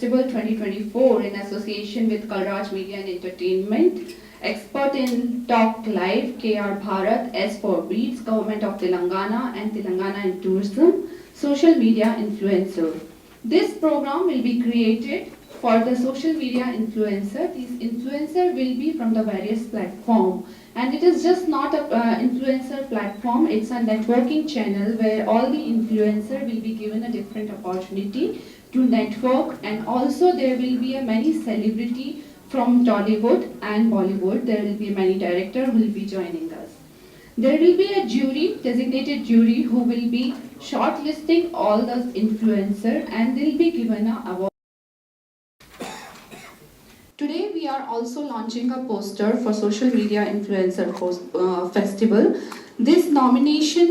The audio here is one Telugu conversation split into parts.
Festival 2024 in association with Kalraj Media and Entertainment. Expert in Talk Live, KR Bharat, S for Beats, Government of Telangana and Telangana in Tourism, social media influencer. This program will be created for the social media influencer. These influencer will be from the various platform, and it is just not a influencer platform, it's a networking channel where all the influencer will be given a different opportunity to network, and also there will be a many celebrity from Tollywood and Bollywood. There will be many director who will be joining us. There will be a jury, designated jury, who will be shortlisting all the influencer, and they'll be given a award. Today we are also launching a poster for Social Media Influencer Festival. This nomination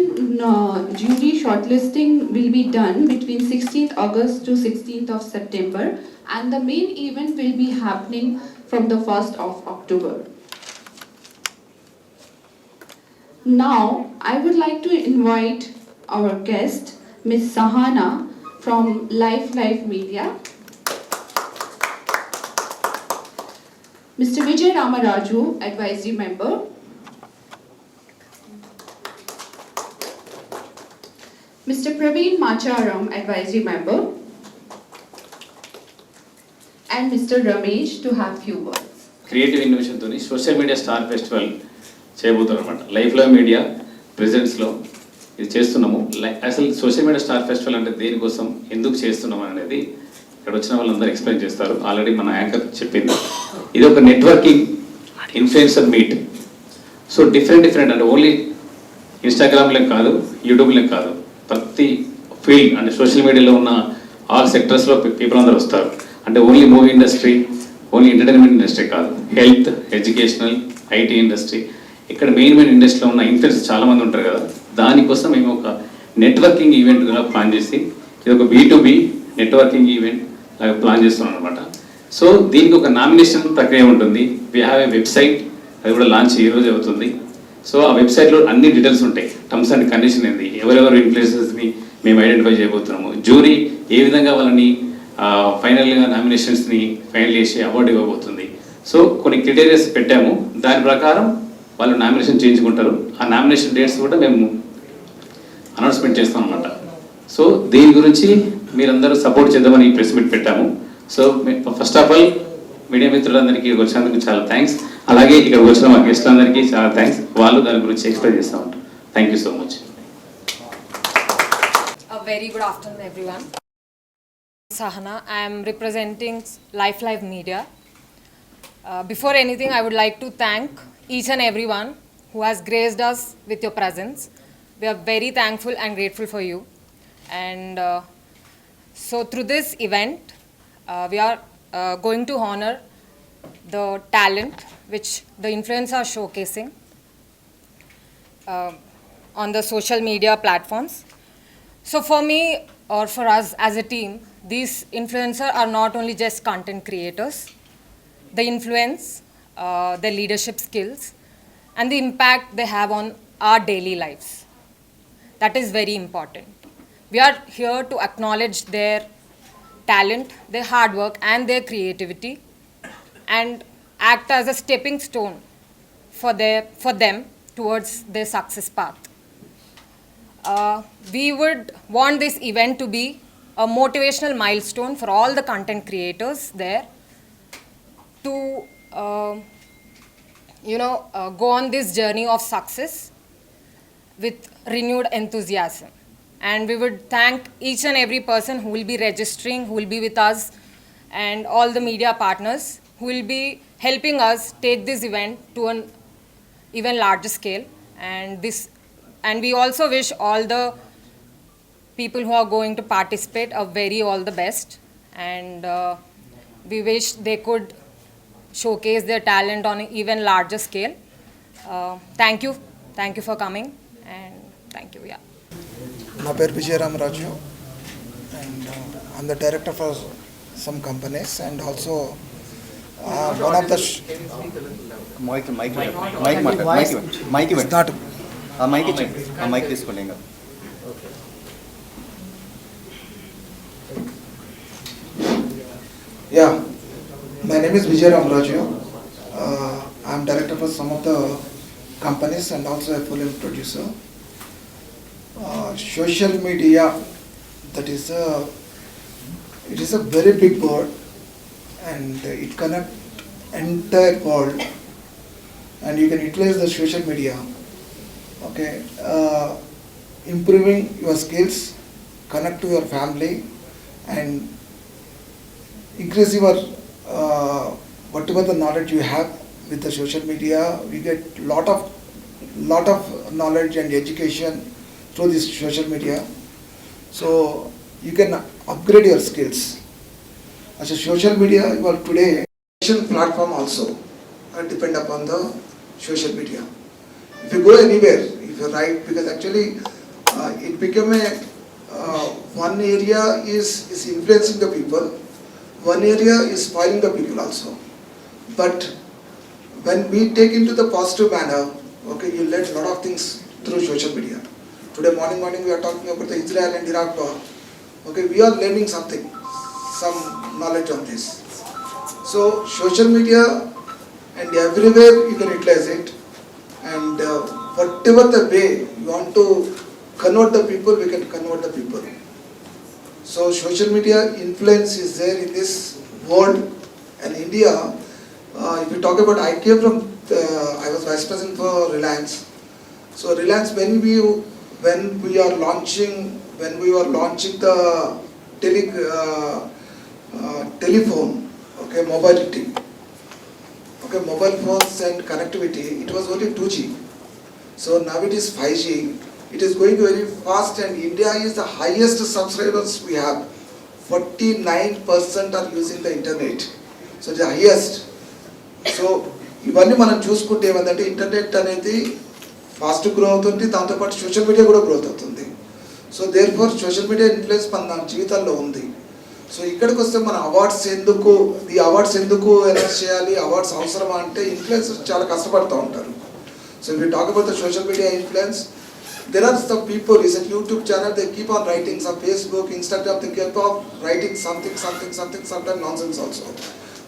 jury shortlisting will be done between 16th August to 16th of September, and the main event will be happening from the 1st of October. Now I would like to invite our guest, Ms. Sahana from Life Media. Mr. Vijay Ramaraju, Advisory Member. Mr. Praveen Macharam, Advisory Member. And Mr. Ramesh to have few words. Creative Innovation Toni Social Media Star Festival చేయబోతున్నారు అన్నమాట. లైఫ్లో మీడియా ప్రెజెన్స్లో ఇది చేస్తున్నాము. అసలు సోషల్ మీడియా స్టార్ ఫెస్టివల్ అంటే దేనికోసం, ఎందుకు చేస్తున్నాం అనేది ఇక్కడ వచ్చిన వాళ్ళందరూ ఎక్స్ప్లెయిన్ చేస్తారు. ఆల్రెడీ మన యాంకర్ చెప్పింది. ఇది ఒక networking influencer meet. So different అంటే ఓన్లీ ఇన్స్టాగ్రామ్లో కాదు, యూట్యూబ్లో కాదు, ప్రతి ఫీల్డ్ అంటే సోషల్ మీడియాలో ఉన్న ఆల్ సెక్టర్స్లో పీపుల్ అందరూ వస్తారు. అంటే only movie industry, only entertainment industry కాదు, హెల్త్, ఎడ్యుకేషనల్, ఐటీ ఇండస్ట్రీ, ఇక్కడ మెయిన్ ఇండస్ట్రీలో ఉన్న ఇన్ఫ్లుయెన్సర్స్ చాలామంది ఉంటారు కదా. దానికోసం మేము ఒక నెట్వర్కింగ్ ఈవెంట్గా ప్లాన్ చేసి, ఇది ఒక B2B నెట్వర్కింగ్ ఈవెంట్ లాగా ప్లాన్ చేస్తున్నాం అనమాట. సో దీనికి ఒక నామినేషన్ ప్రక్రియ ఉంటుంది. వి హ్యావ్ ఏ వెబ్సైట్, అది కూడా లాంచ్ ఈ రోజు అవుతుంది. సో ఆ వెబ్సైట్లో అన్ని డీటెయిల్స్ ఉంటాయి. టర్మ్స్ అండ్ కండిషన్ ఏంది, ఎవరెవరు ఇన్ఫ్లుయెన్సర్స్ని మేము ఐడెంటిఫై చేయబోతున్నాము, జ్యూరీ ఏ విధంగా వాళ్ళని ఫైనల్గా నామినేషన్స్ని ఫైనల్ చేసి అవార్డు ఇవ్వబోతుంది. సో కొన్ని క్రైటీరియాస్ పెట్టాము, దాని ప్రకారం వాళ్ళు నామినేషన్ చేయించుకుంటారు. ఆ నామినేషన్ డేట్స్ కూడా మేము అనౌన్స్మెంట్ చేస్తాం అన్నమాట. సో దీని గురించి మీరందరూ సపోర్ట్ చేద్దామని ఈ ప్రెస్ మీట్ పెట్టాము. So first of all media మిత్రులందరికీ వచ్చినందుకు చాలా థ్యాంక్స్. అలాగే ఇక్కడ వచ్చిన మా గెస్టులందరికీ చాలా థ్యాంక్స్. వాళ్ళు దాని గురించి ఎక్స్ప్లెయిన్ చేస్తూ ఉంటారు. Thank you so much. Very good afternoon, everyone. Sahana, I am representing Life Media. Before anything, I would like to thank each and everyone who has graced us with your presence. We are very thankful and grateful for you. And so through this event, we are going to honor the talent which the influencers are showcasing on the social media platforms. So for me, or for us as a team, these influencers are not only just content creators. The influence, their leadership skills, and the impact they have on our daily lives. That is very important. We are here to acknowledge their talent, their hard work, and their creativity, and act as a stepping stone for them towards their success path. We would want this event to be a motivational milestone for all the content creators there to go on this journey of success with renewed enthusiasm. And we would thank each and every person who will be registering, who will be with us, and all the media partners who will be helping us take this event to an even larger scale. And we also wish all the people who are going to participate all the best. And we wish they could showcase their talent on an even larger scale. Thank you for coming, and thank you. Yeah. My name is Vijay Ramaraju, and I'm the director for some companies, and also one of the mic తీసుకోండి. ఇంకా Yeah, my name is Vijay Ramaraju. I'm director for some of the companies and also a film producer. Social media, that is it is a very big word, and it connects entire world, and you can utilize the social media. Okay, improving your skills, connect to your family, and increase your whatever the knowledge you have with the social media. We get lot of knowledge and education through this social media. So you can upgrade your skills. As a social media, you are today platform also depend upon the social media. If you go anywhere, if you write, because actually it became a one area is influencing the people, one area is spoiling the people also. But when we take into the positive manner, okay, you learn a lot of things through social media. Today morning we are talking about the Israel and Iraq war. Okay, we are learning something, some knowledge on this. So social media, and everywhere you can utilize it, and whatever the way you want to convert the people, we can convert the people. So social media influence is there in this world. And India, if you talk about, I came from, I was vice president for Reliance. So Reliance, when we were launching the telephone, okay, mobility, okay, mobile phones and connectivity, it was only 2G. So now it is 5G. It is going very fast, and India is the highest subscribers we have. 49% are using the internet. So the highest. So ఇవన్నీ మనం చూసుకుంటే ఏమంటే ఇంటర్నెట్ అనేది ఫాస్ట్ గ్రో అవుతుంది, దాంతోపాటు సోషల్ మీడియా కూడా గ్రోత్ అవుతుంది. So therefore social media influence మన జీవితాల్లో ఉంది. సో ఇక్కడికి వస్తే మన అవార్డ్స్ ఎందుకు అనౌన్స్ చేయాలి, అవార్డ్స్ అవసరమా అంటే ఇన్ఫ్లుయెన్సర్స్ చాలా కష్టపడుతూ ఉంటారు. So if you talk about the social media influence, there are some people, is a YouTube channel, they keep on writing, some Facebook, Instagram, they keep on writing something, sometimes nonsense also.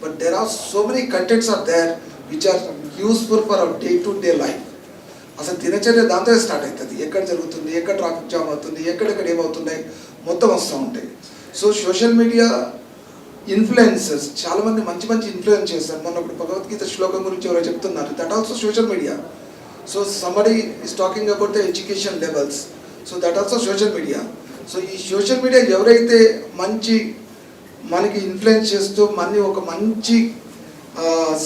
But there are so many contents are there which are useful for our day-to-day life. అసలు దినచర్య దాంతో స్టార్ట్ అవుతుంది. ఎక్కడ జరుగుతుంది, ఎక్కడ ట్రాఫిక్ జామ్ అవుతుంది, ఎక్కడెక్కడ ఏమవుతున్నాయి మొత్తం వస్తూ ఉంటాయి. సో సోషల్ మీడియా ఇన్ఫ్లుయెన్సెస్ చాలామంది మంచి ఇన్ఫ్లుయెన్స్ చేస్తారు. మొన్న ఒకటి భగవద్గీత శ్లోకం గురించి ఎవరో చెప్తున్నారు, that also social media. So somebody is talking about the education levels. So that also social media. So ఈ సోషల్ మీడియా ఎవరైతే మనకి ఇన్ఫ్లుయెన్స్ చేస్తూ మనని ఒక మంచి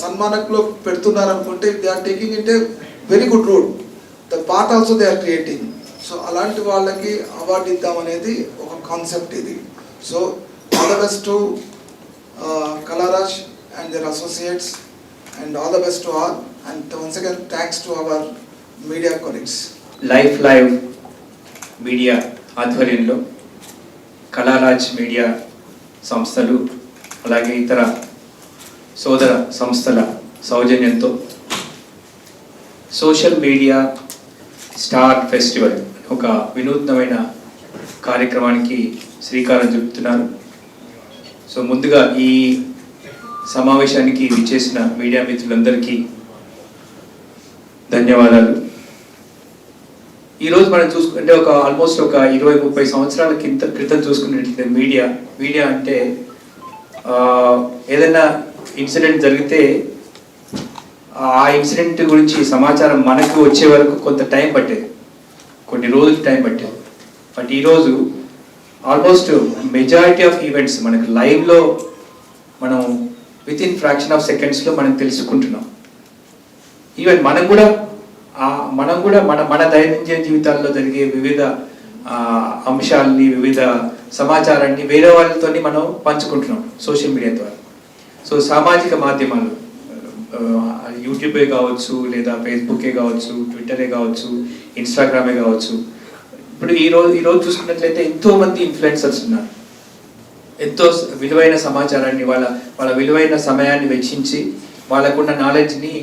సన్మానంలో పెడుతున్నారనుకుంటే, they are taking it a very good route. The part also they are creating. So అలాంటి వాళ్ళకి అవార్డు ఇద్దామనేది ఒక కాన్సెప్ట్ ఇది. So all the best to Kalaraj and their associates, and all the best to all, and once again thanks to our media colleagues. Live media ఆధ్వర్యంలో కళారాజ్ మీడియా సంస్థలు అలాగే ఇతర సోదర సంస్థల సౌజన్యంతో సోషల్ మీడియా స్టార్ ఫెస్టివల్ ఒక వినూత్నమైన కార్యక్రమానికి శ్రీకారం చుడుతున్నారు. సో ముందుగా ఈ సమావేశానికి విచ్చేసిన మీడియా మిత్రులందరికీ ధన్యవాదాలు. ఈరోజు మనం చూసుకుంటే ఆల్మోస్ట్ ఒక 20-30 సంవత్సరాల క్రితం చూసుకున్నట్లయితే మీడియా అంటే ఏదైనా ఇన్సిడెంట్ జరిగితే ఆ ఇన్సిడెంట్ గురించి సమాచారం మనకు వచ్చే వరకు కొంత టైం పట్టేది, కొన్ని రోజులు టైం పట్టేది. బట్ ఈరోజు ఆల్మోస్ట్ మెజారిటీ ఆఫ్ ఈవెంట్స్ మనకు లైవ్లో మనం విత్ ఇన్ ఫ్రాక్షన్ ఆఫ్ సెకండ్స్లో మనం తెలుసుకుంటున్నాం. ఈవెన్ మనం కూడా మన దైనందిన జీవితాల్లో జరిగే వివిధ అంశాలని, వివిధ సమాచారాన్ని వేరే వాళ్ళతో మనం పంచుకుంటున్నాం సోషల్ మీడియా ద్వారా. సో సామాజిక మాధ్యమాలు యూట్యూబే కావచ్చు, లేదా ఫేస్బుకే కావచ్చు, ట్విట్టరే కావచ్చు, ఇన్స్టాగ్రామే కావచ్చు. ఇప్పుడు ఈరోజు చూసుకున్నట్లయితే ఎంతోమంది ఇన్ఫ్లుయెన్సర్స్ ఉన్నారు. ఎంతో విలువైన సమాచారాన్ని వాళ్ళ విలువైన సమయాన్ని వెచ్చించి వాళ్ళకున్న నాలెడ్జ్ని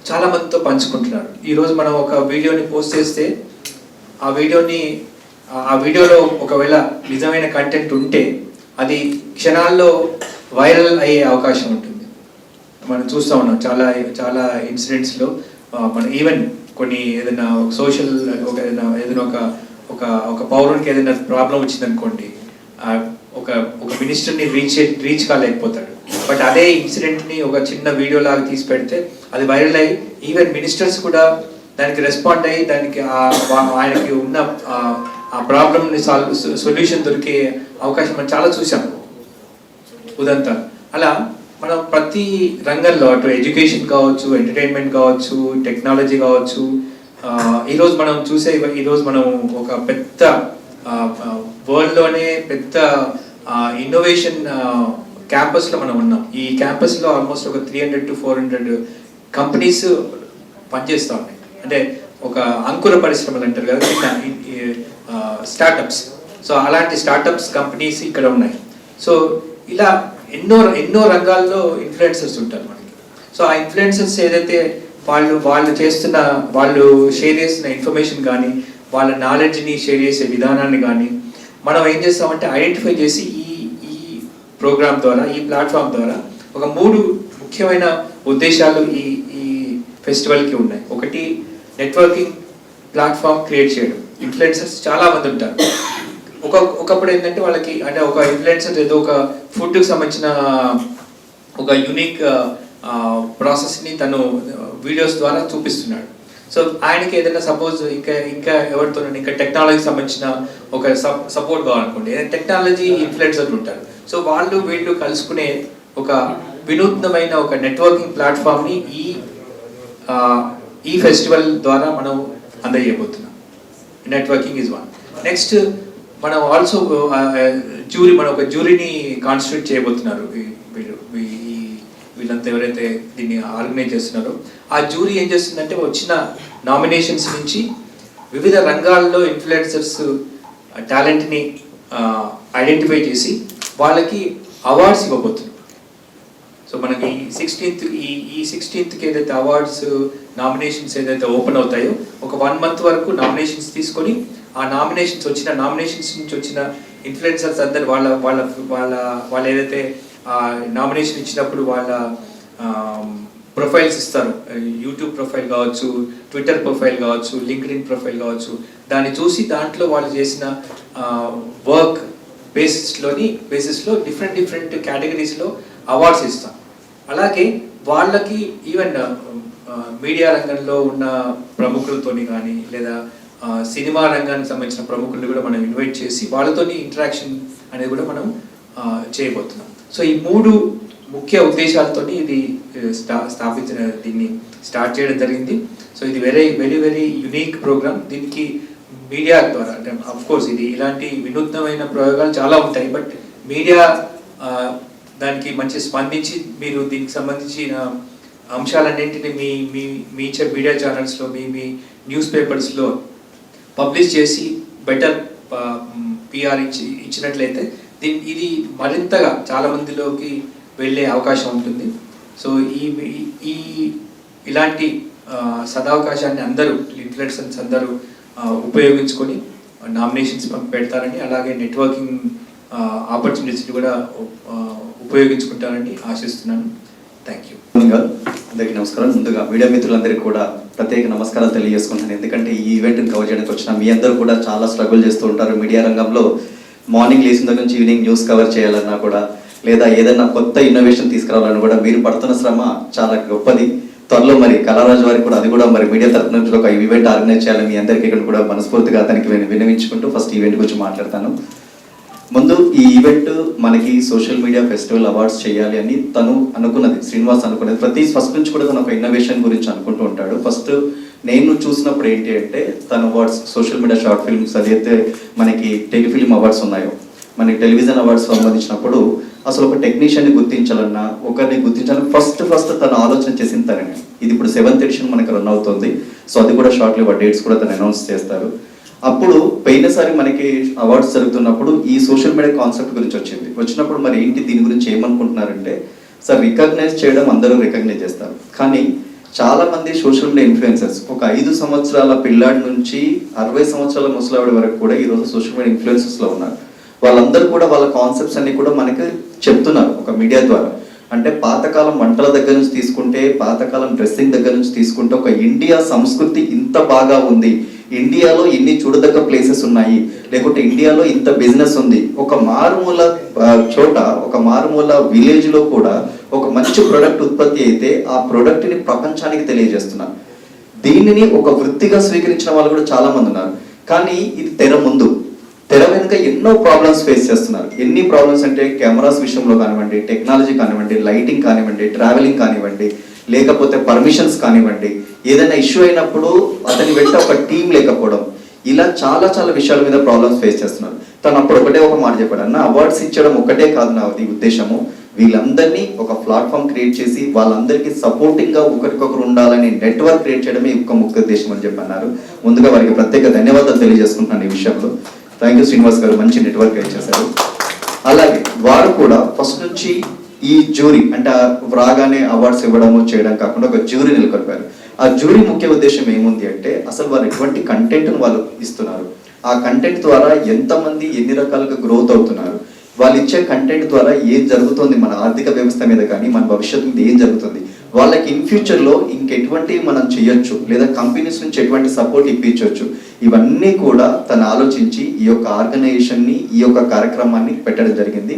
చాలా మందితో పంచుకుంటున్నారు. ఈరోజు మనం ఒక వీడియోని పోస్ట్ చేస్తే ఆ వీడియోలో ఒకవేళ నిజమైన కంటెంట్ ఉంటే అది క్షణాల్లో వైరల్ అయ్యే అవకాశం ఉంటుంది. మనం చూస్తూ ఉన్నాం చాలా చాలా ఇన్సిడెంట్స్లో మన ఈవెన్ కొన్ని ఏదైనా సోషల్ ఏదైనా ఒక పౌరునికి ఏదైనా ప్రాబ్లం వచ్చిందనుకోండి, ఒక మినిస్టర్ని రీచ్ కాలేకపోతాడు. బట్ అదే ఇన్సిడెంట్ని ఒక చిన్న వీడియో లాగా తీసి పెడితే అది వైరల్ అయ్యి ఈవెన్ మినిస్టర్స్ కూడా దానికి రెస్పాండ్ అయ్యి దానికి ఆయనకి ఉన్న ఆ ప్రాబ్లమ్ని సొల్యూషన్ దొరికే అవకాశం మనం చాలా చూసాం ఉదంతా. అలా మనం ప్రతి రంగంలో అటు ఎడ్యుకేషన్ కావచ్చు, ఎంటర్టైన్మెంట్ కావచ్చు, టెక్నాలజీ కావచ్చు, ఈరోజు మనం చూసే ఈరోజు మనం ఒక పెద్ద వరల్డ్లోనే పెద్ద ఇన్నోవేషన్ క్యాంపస్లో మనం ఉన్నాం. ఈ క్యాంపస్లో ఆల్మోస్ట్ ఒక 300 to 400 కంపెనీస్ పనిచేస్తూ ఉన్నాయి. అంటే ఒక అంకుర పరిశ్రమలు అంటారు కదా, స్టార్టప్స్. సో అలాంటి స్టార్టప్స్ కంపెనీస్ ఇక్కడ ఉన్నాయి. సో ఇలా ఎన్నో రంగాల్లో ఇన్ఫ్లుయెన్సర్స్ ఉంటారు మనకి. సో ఆ ఇన్ఫ్లుయెన్సర్స్ ఏదైతే వాళ్ళు షేర్ చేసిన ఇన్ఫర్మేషన్ కానీ, వాళ్ళ నాలెడ్జ్ని షేర్ చేసే విధానాన్ని కానీ మనం ఏం చేస్తామంటే ఐడెంటిఫై చేసి ఈ ప్రోగ్రామ్ ద్వారా, ఈ ప్లాట్ఫామ్ ద్వారా ఒక 3 ముఖ్యమైన ఉద్దేశాలు ఈ ఫెస్టివల్కి ఉన్నాయి. ఒకటి, నెట్వర్కింగ్ ప్లాట్ఫామ్ క్రియేట్ చేయడం. ఇన్ఫ్లుయెన్సర్స్ చాలా మంది ఉంటారు. ఒకప్పుడు ఏంటంటే వాళ్ళకి అంటే ఒక ఇన్ఫ్లుయెన్సర్ ఏదో ఒక ఫుడ్కి సంబంధించిన ఒక యూనిక్ ప్రాసెస్ని తను వీడియోస్ ద్వారా చూపిస్తున్నాడు. సో ఆయనకి ఏదైనా సపోజ్ ఇంకా ఎవరితో ఇంకా టెక్నాలజీకి సంబంధించిన ఒక సపోర్ట్ కావాలనుకోండి, టెక్నాలజీ ఇన్ఫ్లుయెన్సర్లు ఉంటారు. సో వీళ్ళు కలుసుకునే ఒక వినూత్నమైన ఒక నెట్వర్కింగ్ ప్లాట్ఫామ్ని ఈ ఫెస్టివల్ ద్వారా మనం అందజేయబోతున్నాం. Networking is one. నెక్స్ట్ మనం ఆల్సో మనం ఒక జ్యూరీని కాన్స్టిట్యూట్ చేయబోతున్నారు. వీళ్ళంతా ఎవరైతే దీన్ని ఆర్గనైజ్ చేస్తున్నారో ఆ జ్యూరీ ఏం చేస్తుందంటే వచ్చిన నామినేషన్స్ నుంచి వివిధ రంగాల్లో ఇన్ఫ్లుయెన్సర్స్ టాలెంట్ని ఐడెంటిఫై చేసి వాళ్ళకి అవార్డ్స్ ఇవ్వబోతున్నారు. సో మనకి 16th ఏదైతే అవార్డ్స్ నామినేషన్స్ ఏదైతే ఓపెన్ అవుతాయో ఒక 1 month వరకు నామినేషన్స్ తీసుకొని ఆ వచ్చిన నామినేషన్స్ నుంచి వచ్చిన ఇన్ఫ్లుయెన్సర్స్ అందరు వాళ్ళ ఏదైతే నామినేషన్ ఇచ్చినప్పుడు వాళ్ళ ప్రొఫైల్స్ ఇస్తారు. యూట్యూబ్ ప్రొఫైల్ కావచ్చు, ట్విట్టర్ ప్రొఫైల్ కావచ్చు, లింక్డ్ఇన్ ప్రొఫైల్ కావచ్చు. దాన్ని చూసి దాంట్లో వాళ్ళు చేసిన వర్క్ బేసిస్లో డిఫరెంట్ కేటగిరీస్లో అవార్డ్స్ ఇస్తాం. అలాగే వాళ్ళకి ఈవెన్ మీడియా రంగంలో ఉన్న ప్రముఖులతోని కానీ లేదా సినిమా రంగానికి సంబంధించిన ప్రముఖుల్ని కూడా మనం ఇన్వైట్ చేసి వాళ్ళతోని ఇంటరాక్షన్ అనేది కూడా మనం చేయబోతున్నాం. సో ఈ 3 ముఖ్య ఉద్దేశాలతో ఇది దీన్ని స్టార్ట్ చేయడం జరిగింది. సో ఇది వెరీ యునీక్ ప్రోగ్రామ్. దీనికి మీడియా ద్వారా అంటే అఫ్కోర్స్ ఇది ఇలాంటి వినూత్నమైన ప్రయోగాలు చాలా ఉంటాయి. బట్ మీడియా దానికి మంచి స్పందించి మీరు దీనికి సంబంధించిన అంశాలన్నింటినీ మీ మీడియా ఛానల్స్లో మీ న్యూస్ పేపర్స్లో పబ్లిష్ చేసి బెటర్ పిఆర్ ఇచ్చినట్లయితే ఇది మరింతగా చాలా మందిలోకి వెళ్ళే అవకాశం ఉంటుంది. సో ఇలాంటి సదావకాశాన్ని అందరూ ఇన్ఫ్లుయెన్సర్స్ అందరూ ఉపయోగించుకొని నామినేషన్స్ పెడతారని, అలాగే నెట్వర్కింగ్ ఆపర్చునిటీస్ కూడా ఉపయోగించుకుంటారని ఆశిస్తున్నాను. Thank you. అందరికీ నమస్కారం. ముందుగా మీడియా మిత్రులందరికీ కూడా ప్రత్యేక నమస్కారాలు తెలియజేసుకుంటాను. ఎందుకంటే ఈ ఈవెంట్ని కవర్ చేయడానికి వచ్చిన మీ అందరూ కూడా చాలా స్ట్రగుల్ చేస్తూ ఉంటారు. మీడియా రంగంలో మార్నింగ్ లేచిన దగ్గర నుంచి ఈవినింగ్ న్యూస్ కవర్ చేయాలన్నా కూడా లేదా ఏదైనా కొత్త ఇన్నోవేషన్ తీసుకురావాలన్నా కూడా మీరు పడుతున్న శ్రమ చాలా గొప్పది. త్వరలో మరి కళారాజు వారికి కూడా అది కూడా మరి మీడియా తరఫు నుంచి ఒక ఈవెంట్ ఆర్గనైజ్ చేయాలని మీ అందరికీ ఇక్కడ కూడా మనస్ఫూర్తిగా అతనికి విన్నవించుకుంటూ ఫస్ట్ ఈవెంట్ గురించి మాట్లాడతాను. ముందు ఈ ఈవెంట్ మనకి సోషల్ మీడియా ఫెస్టివల్ అవార్డ్స్ చేయాలి అని తను అనుకున్నది, శ్రీనివాస్ అనుకున్నది. ప్రతి ఫస్ట్ నుంచి కూడా తను ఒక ఇన్నోవేషన్ గురించి అనుకుంటూ ఉంటాడు. ఫస్ట్ నేను చూసినప్పుడు ఏంటి అంటే తన awards social media short films అదైతే మనకి టెలిఫిల్మ్ అవార్డ్స్ ఉన్నాయో మనకి టెలివిజన్ అవార్డ్స్ సంబంధించినప్పుడు అసలు ఒక టెక్నీషియన్ని గుర్తించాలన్నా ఒకరిని గుర్తించాలన్నా ఫస్ట్ తను ఆలోచన చేసింది తనని. ఇది ఇప్పుడు 7th ఎడిషన్ మనకి రన్ అవుతుంది. సో అది కూడా షార్ట్లీ డేట్స్ కూడా తను అనౌన్స్ చేస్తారు. అప్పుడు పోయినసారి మనకి అవార్డ్స్ జరుగుతున్నప్పుడు ఈ సోషల్ మీడియా కాన్సెప్ట్ గురించి వచ్చినప్పుడు మరి ఏంటి దీని గురించి ఏమనుకుంటున్నారంటే సార్ రికగ్నైజ్ చేయడం అందరూ రికగ్నైజ్ చేస్తారు, కానీ చాలా మంది సోషల్ మీడియా ఇన్ఫ్లుయెన్సర్స్ ఒక 5 సంవత్సరాల పిల్లాడి నుంచి 60 సంవత్సరాల ముసలావిడ వరకు కూడా ఈరోజు సోషల్ మీడియా ఇన్ఫ్లుయెన్సర్స్లో ఉన్నారు. వాళ్ళందరూ కూడా వాళ్ళ కాన్సెప్ట్స్ అన్ని కూడా మనకి చెప్తున్నారు ఒక మీడియా ద్వారా. అంటే పాతకాలం వంటల దగ్గర నుంచి తీసుకుంటే, పాతకాలం డ్రెస్సింగ్ దగ్గర నుంచి తీసుకుంటే, ఒక ఇండియా సంస్కృతి ఇంత బాగా ఉంది, ఇండియాలో ఎన్ని చూడదగ్గ ప్లేసెస్ ఉన్నాయి, లేకుంటే ఇండియాలో ఇంత బిజినెస్ ఉంది, ఒక మారుమూల చోట, ఒక మారుమూల విలేజ్ లో కూడా ఒక మంచి ప్రొడక్ట్ ఉత్పత్తి అయితే ఆ ప్రొడక్ట్ ని ప్రపంచానికి తెలియజేస్తున్నారు. దీనిని ఒక వృత్తిగా స్వీకరించిన వాళ్ళు కూడా చాలా మంది ఉన్నారు. కానీ ఇది తెర వెనుక ఎన్నో ప్రాబ్లమ్స్ ఫేస్ చేస్తున్నారు. ఎన్ని ప్రాబ్లమ్స్ అంటే కెమెరాస్ విషయంలో కానివ్వండి, టెక్నాలజీ కానివ్వండి, లైటింగ్ కానివ్వండి, ట్రావెలింగ్ కానివ్వండి, లేకపోతే పర్మిషన్స్ కానివ్వండి, ఏదైనా ఇష్యూ అయినప్పుడు అతని వెంట ఒక టీం లేకపోవడం, ఇలా చాలా చాలా విషయాల మీద ప్రాబ్లమ్స్ ఫేస్ చేస్తున్నారు. తను అప్పుడు ఒకటే ఒక మాట చెప్పాడు, అన్న అవార్డ్స్ ఇచ్చడం ఒకటే కాదు నాది ఉద్దేశము, వీళ్ళందరినీ ఒక ప్లాట్ఫామ్ క్రియేట్ చేసి వాళ్ళందరికీ సపోర్టింగ్ గా ఒకరికొకరు ఉండాలని నెట్వర్క్ క్రియేట్ చేయడమే ఒక ముఖ్య ఉద్దేశం అని చెప్పి అన్నారు. ముందుగా వారికి ప్రత్యేక ధన్యవాదాలు తెలియజేసుకుంటున్నాను ఈ విషయంలో. థ్యాంక్ యూ శ్రీనివాస్ గారు, మంచి నెట్వర్క్ క్రియేట్ చేశారు. అలాగే వారు కూడా ఫస్ట్ నుంచి ఈ జ్యూరీ అంటే రాగానే అవార్డ్స్ ఇవ్వడము చేయడం కాకుండా ఒక జ్యూరీ నెలకొల్పారు. ఆ జ్యూరీ ముఖ్య ఉద్దేశం ఏముంది అంటే అసలు వాళ్ళు ఎటువంటి కంటెంట్ను వాళ్ళు ఇస్తున్నారు, ఆ కంటెంట్ ద్వారా ఎంతమంది ఎన్ని రకాలుగా గ్రోత్ అవుతున్నారు, వాళ్ళు ఇచ్చే కంటెంట్ ద్వారా ఏం జరుగుతుంది మన ఆర్థిక వ్యవస్థ మీద కానీ మన భవిష్యత్తు మీద ఏం జరుగుతుంది, వాళ్ళకి ఇన్ ఫ్యూచర్లో ఇంకెటువంటి మనం చేయొచ్చు, లేదా కంపెనీస్ నుంచి ఎటువంటి సపోర్ట్ ఇప్పించవచ్చు, ఇవన్నీ కూడా తను ఆలోచించి ఈ యొక్క ఆర్గనైజేషన్ని, ఈ యొక్క కార్యక్రమాన్ని పెట్టడం జరిగింది.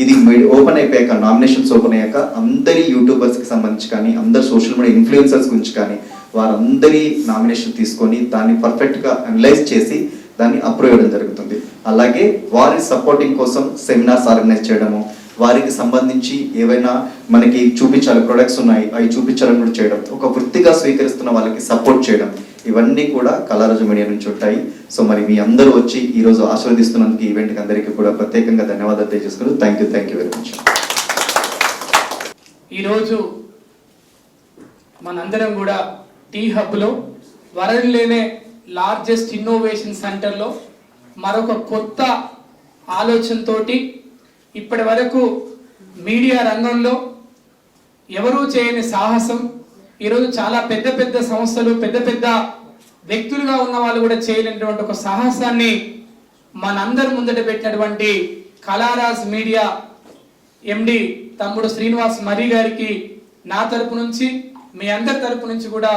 ఇది ఓపెన్ అయిపోయాక, నామినేషన్స్ ఓపెన్ అయ్యాక అందరి యూట్యూబర్స్కి సంబంధించి కానీ, అందరు సోషల్ మీడియా ఇన్ఫ్లుయెన్సర్స్ గురించి కానీ వారందరి నామినేషన్ తీసుకొని దాన్ని పర్ఫెక్ట్గా అనలైజ్ చేసి దాన్ని అప్రూవ్ చేయడం జరుగుతుంది. అలాగే వారి సపోర్టింగ్ కోసం సెమినార్స్ ఆర్గనైజ్ చేయడము, వారికి సంబంధించి ఏవైనా మనకి చూపించాలి ప్రొడక్ట్స్ ఉన్నాయి అవి చూపించాలని కూడా చేయడం, ఒక వృత్తిగా స్వీకరిస్తున్న వాళ్ళకి సపోర్ట్ చేయడం, ఇవన్నీ కూడా కళారాజు మీడియా నుంచి ఉంటాయి. సో మరి మీ అందరూ వచ్చి ఈరోజు ఆశీర్వదిస్తున్నందుకు ఈవెంట్కి అందరికీ కూడా ప్రత్యేకంగా ధన్యవాదాలు తెలియజేసుకున్నాను. Thank you very much. ఈరోజు మనందరం కూడా టీ హబ్లో వరల్డ్లోనే లార్జెస్ట్ ఇన్నోవేషన్ సెంటర్లో మరొక కొత్త ఆలోచనతోటి ఇప్పటి వరకు మీడియా రంగంలో ఎవరూ చేయని సాహసం ఈరోజు చాలా పెద్ద పెద్ద సంస్థలు, పెద్ద పెద్ద వ్యక్తులుగా ఉన్న వాళ్ళు కూడా చేయలేనటువంటి ఒక సాహసాన్ని మనందరి ముందట పెట్టినటువంటి కళారాజ్ మీడియా ఎండి తమ్ముడు శ్రీనివాస్ మర్రి గారికి నా తరపు నుంచి, మీ అందరి తరపు నుంచి కూడా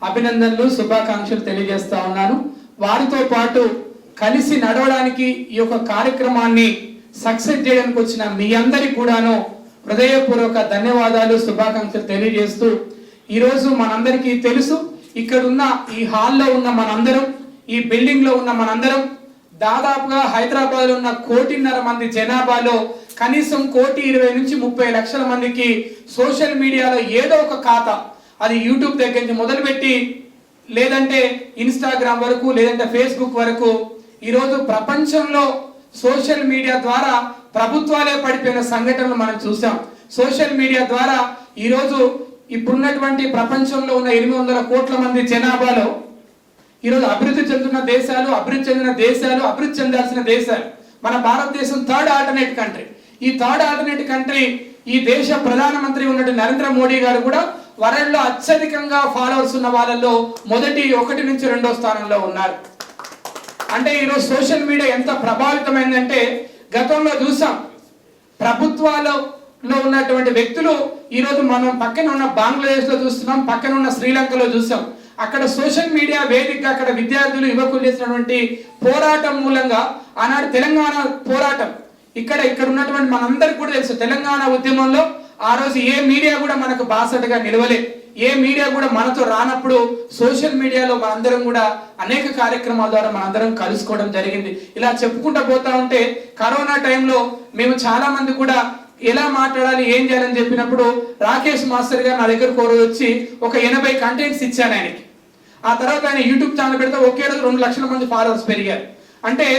అభినందనలు, శుభాకాంక్షలు తెలియజేస్తా ఉన్నాను. వారితో పాటు కలిసి నడవడానికి ఈ యొక్క కార్యక్రమాన్ని సక్సెస్ చేయడానికి వచ్చిన మీ అందరికి కూడాను హృదయపూర్వక ధన్యవాదాలు, శుభాకాంక్షలు తెలియజేస్తూ, ఈరోజు మనందరికీ తెలుసు, ఇక్కడున్న ఈ హాల్లో ఉన్న మనందరం, ఈ బిల్డింగ్ లో ఉన్న మనందరం, దాదాపుగా హైదరాబాద్ లో ఉన్న 1.5 కోటి జనాభాలో కనీసం 1.20 నుంచి 30 లక్షల మందికి సోషల్ మీడియాలో ఏదో ఒక ఖాతా, అది యూట్యూబ్ దగ్గర నుంచి మొదలుపెట్టి లేదంటే ఇన్స్టాగ్రామ్ వరకు, లేదంటే ఫేస్బుక్ వరకు, ఈరోజు ప్రపంచంలో సోషల్ మీడియా ద్వారా ప్రభుత్వాలే పడిపోయిన సంఘటనలు మనం చూసాం. సోషల్ మీడియా ద్వారా ఈరోజు ఇప్పుడున్నటువంటి ప్రపంచంలో ఉన్న 800 కోట్ల మంది జనాభాలో ఈరోజు అభివృద్ధి చెందిన దేశాలు, అభివృద్ధి చెందాల్సిన దేశాలు, మన భారతదేశం థర్డ్ ఆల్టర్నేట్ కంట్రీ. ఈ థర్డ్ ఆల్టర్నేట్ కంట్రీ, ఈ దేశ ప్రధానమంత్రి ఉన్నటువంటి నరేంద్ర మోడీ గారు కూడా వరల్డ్ లో అత్యధికంగా ఫాలోవర్స్ ఉన్న వాళ్ళలో మొదటి 1 నుంచి 2వ స్థానంలో ఉన్నారు. అంటే ఈరోజు సోషల్ మీడియా ఎంత ప్రభావితమైందంటే గతంలో చూసాం, ప్రభుత్వాలలో ఉన్నటువంటి వ్యక్తులు ఈరోజు మనం పక్కన ఉన్న బంగ్లాదేశ్ లో చూస్తున్నాం, పక్కన ఉన్న శ్రీలంకలో చూసాం. అక్కడ సోషల్ మీడియా వేదికగా అక్కడ విద్యార్థులు, యువకులు చేసినటువంటి పోరాటం మూలంగా ఆనాడు తెలంగాణ పోరాటం, ఇక్కడ ఉన్నటువంటి మనందరికి కూడా తెలుసు, తెలంగాణ ఉద్యమంలో ఆ రోజు ఏ మీడియా కూడా మనకు బాసటగా నిలవలే, ఏ మీడియా కూడా మనతో రానప్పుడు సోషల్ మీడియాలో మనందరం కూడా అనేక కార్యక్రమాల ద్వారా మనందరం కలుసుకోవడం జరిగింది. ఇలా చెప్పుకుంటూ పోతా ఉంటే కరోనా టైంలో మేము చాలా మంది కూడా ఎలా మాట్లాడాలి, ఏం చేయాలని చెప్పినప్పుడు రాకేష్ మాస్టర్ గారు నా దగ్గరకు ఒక రోజు వచ్చి ఒక 80 కంటెంట్స్ ఇచ్చాను ఆయనకి. ఆ తర్వాత ఆయన యూట్యూబ్ ఛానల్ పెడితే ఒకే రోజు 2 లక్షల మంది ఫాలోవర్స్ పెరిగారు. అంటే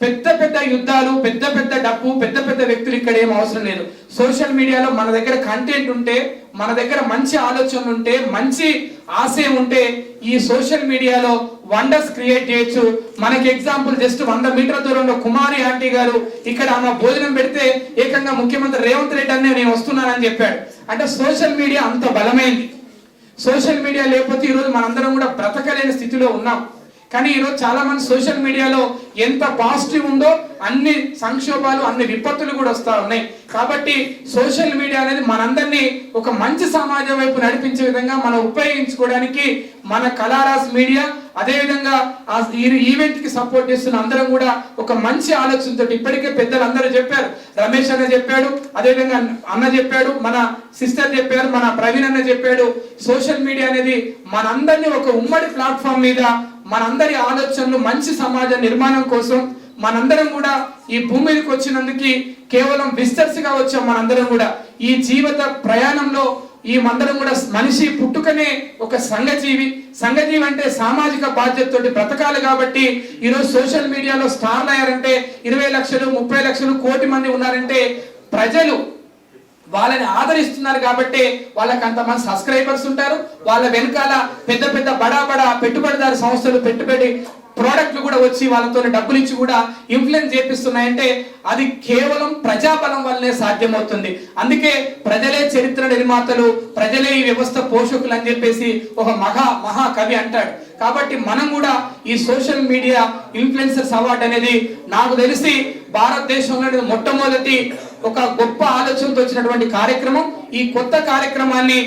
పెద్ద పెద్ద యుద్ధాలు, పెద్ద పెద్ద డబ్బు, పెద్ద పెద్ద వ్యక్తులు ఇక్కడ ఏం అవసరం లేదు. సోషల్ మీడియాలో మన దగ్గర కంటెంట్ ఉంటే, మన దగ్గర మంచి ఆలోచనలు ఉంటే, మంచి ఆశయం ఉంటే ఈ సోషల్ మీడియాలో వండర్స్ క్రియేట్ చేయొచ్చు. మనకి ఎగ్జాంపుల్ జస్ట్ 100 మీటర్ల దూరంలో కుమారి ఆంటీ గారు ఇక్కడ ఆమె భోజనం పెడితే ఏకంగా ముఖ్యమంత్రి రేవంత్ రెడ్డి అనే నేను వస్తున్నానని చెప్పాడు. అంటే సోషల్ మీడియా అంత బలమైంది. సోషల్ మీడియా లేకపోతే ఈరోజు మనందరం కూడా బ్రతకలేని స్థితిలో ఉన్నాం. కానీ ఈరోజు చాలా మంది సోషల్ మీడియాలో ఎంత పాజిటివ్ ఉందో అన్ని సంక్షోభాలు, అన్ని విపత్తులు కూడా వస్తూ ఉన్నాయి. కాబట్టి సోషల్ మీడియా అనేది మనందరినీ ఒక మంచి సమాజం వైపు నడిపించే విధంగా మనం ఉపయోగించుకోవడానికి మన కళారాస్ మీడియా, అదేవిధంగా ఈ ఈవెంట్ కి సపోర్ట్ చేస్తున్న అందరం కూడా ఒక మంచి ఆలోచనతో, ఇప్పటికే పెద్దలు అందరూ చెప్పారు, రమేష్ అన్న చెప్పాడు, అదేవిధంగా అన్న చెప్పాడు, మన సిస్టర్ చెప్పారు, మన ప్రవీణ్ అన్న చెప్పాడు, సోషల్ మీడియా అనేది మనందరినీ ఒక ఉమ్మడి ప్లాట్ఫామ్ మీద మనందరి ఆలోచనలు మంచి సమాజ నిర్మాణం కోసం మనందరం కూడా ఈ భూమి మీదకి వచ్చినందుకు కేవలం విస్తర్స్ గా వచ్చాం. మనందరం కూడా ఈ జీవిత ప్రయాణంలో ఈ మందరం కూడా మనిషి పుట్టుకనే ఒక సంఘజీవి అంటే సామాజిక బాధ్యతతోటి బ్రతకాలి. కాబట్టి ఈరోజు సోషల్ మీడియాలో స్టార్లు అయ్యారంటే 20 లక్షలు 30 లక్షలు కోటి మంది ఉన్నారంటే ప్రజలు వాళ్ళని ఆదరిస్తున్నారు. కాబట్టి వాళ్ళకి అంతమంది సబ్స్క్రైబర్స్ ఉంటారు. వాళ్ళ వెనకాల పెద్ద పెద్ద బడా పెట్టుబడిదారు సంస్థలు పెట్టుబడి ప్రోడక్ట్లు కూడా వచ్చి వాళ్ళతో డబ్బులు ఇచ్చి కూడా ఇన్ఫ్లుయెన్స్ చేపిస్తున్నాయంటే అది కేవలం ప్రజాబలం వల్లనే సాధ్యమవుతుంది. అందుకే ప్రజలే చరిత్ర నిర్మాతలు, ప్రజలే ఈ వ్యవస్థ పోషకులు అని చెప్పేసి ఒక మహాకవి అంటాడు. కాబట్టి మనం కూడా ఈ సోషల్ మీడియా ఇన్ఫ్లుయెన్సర్స్ అవార్డు అనేది నాకు తెలిసి భారతదేశంలో మొట్టమొదటి ఒక గొప్ప ఆలోచనతో వచ్చినటువంటి కార్యక్రమం. ఈ కొత్త కార్యక్రమాన్ని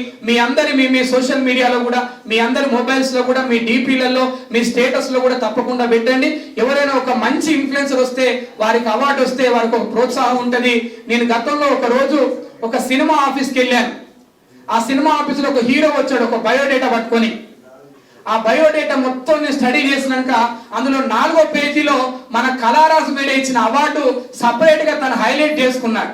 మీ సోషల్ మీడియాలో కూడా, మీ అందరి మొబైల్స్ లో కూడా, మీ డీపీలలో, మీ స్టేటస్ లో కూడా తప్పకుండా పెట్టండి. ఎవరైనా ఒక మంచి ఇన్ఫ్లుయెన్సర్ వస్తే, వారికి అవార్డు వస్తే వారికి ఒక ప్రోత్సాహం ఉంటది. నేను గతంలో ఒక రోజు ఒక సినిమా ఆఫీస్కి వెళ్ళాను. ఆ సినిమా ఆఫీస్ లో ఒక హీరో వచ్చాడు ఒక బయోడేటా పట్టుకొని. ఆ బయోడేటా మొత్తం నేను స్టడీ చేసినాక అందులో 4వ పేజీలో మన కళారాస్ మీడియా ఇచ్చిన అవార్డు సపరేట్ గా తను హైలైట్ చేసుకున్నాడు.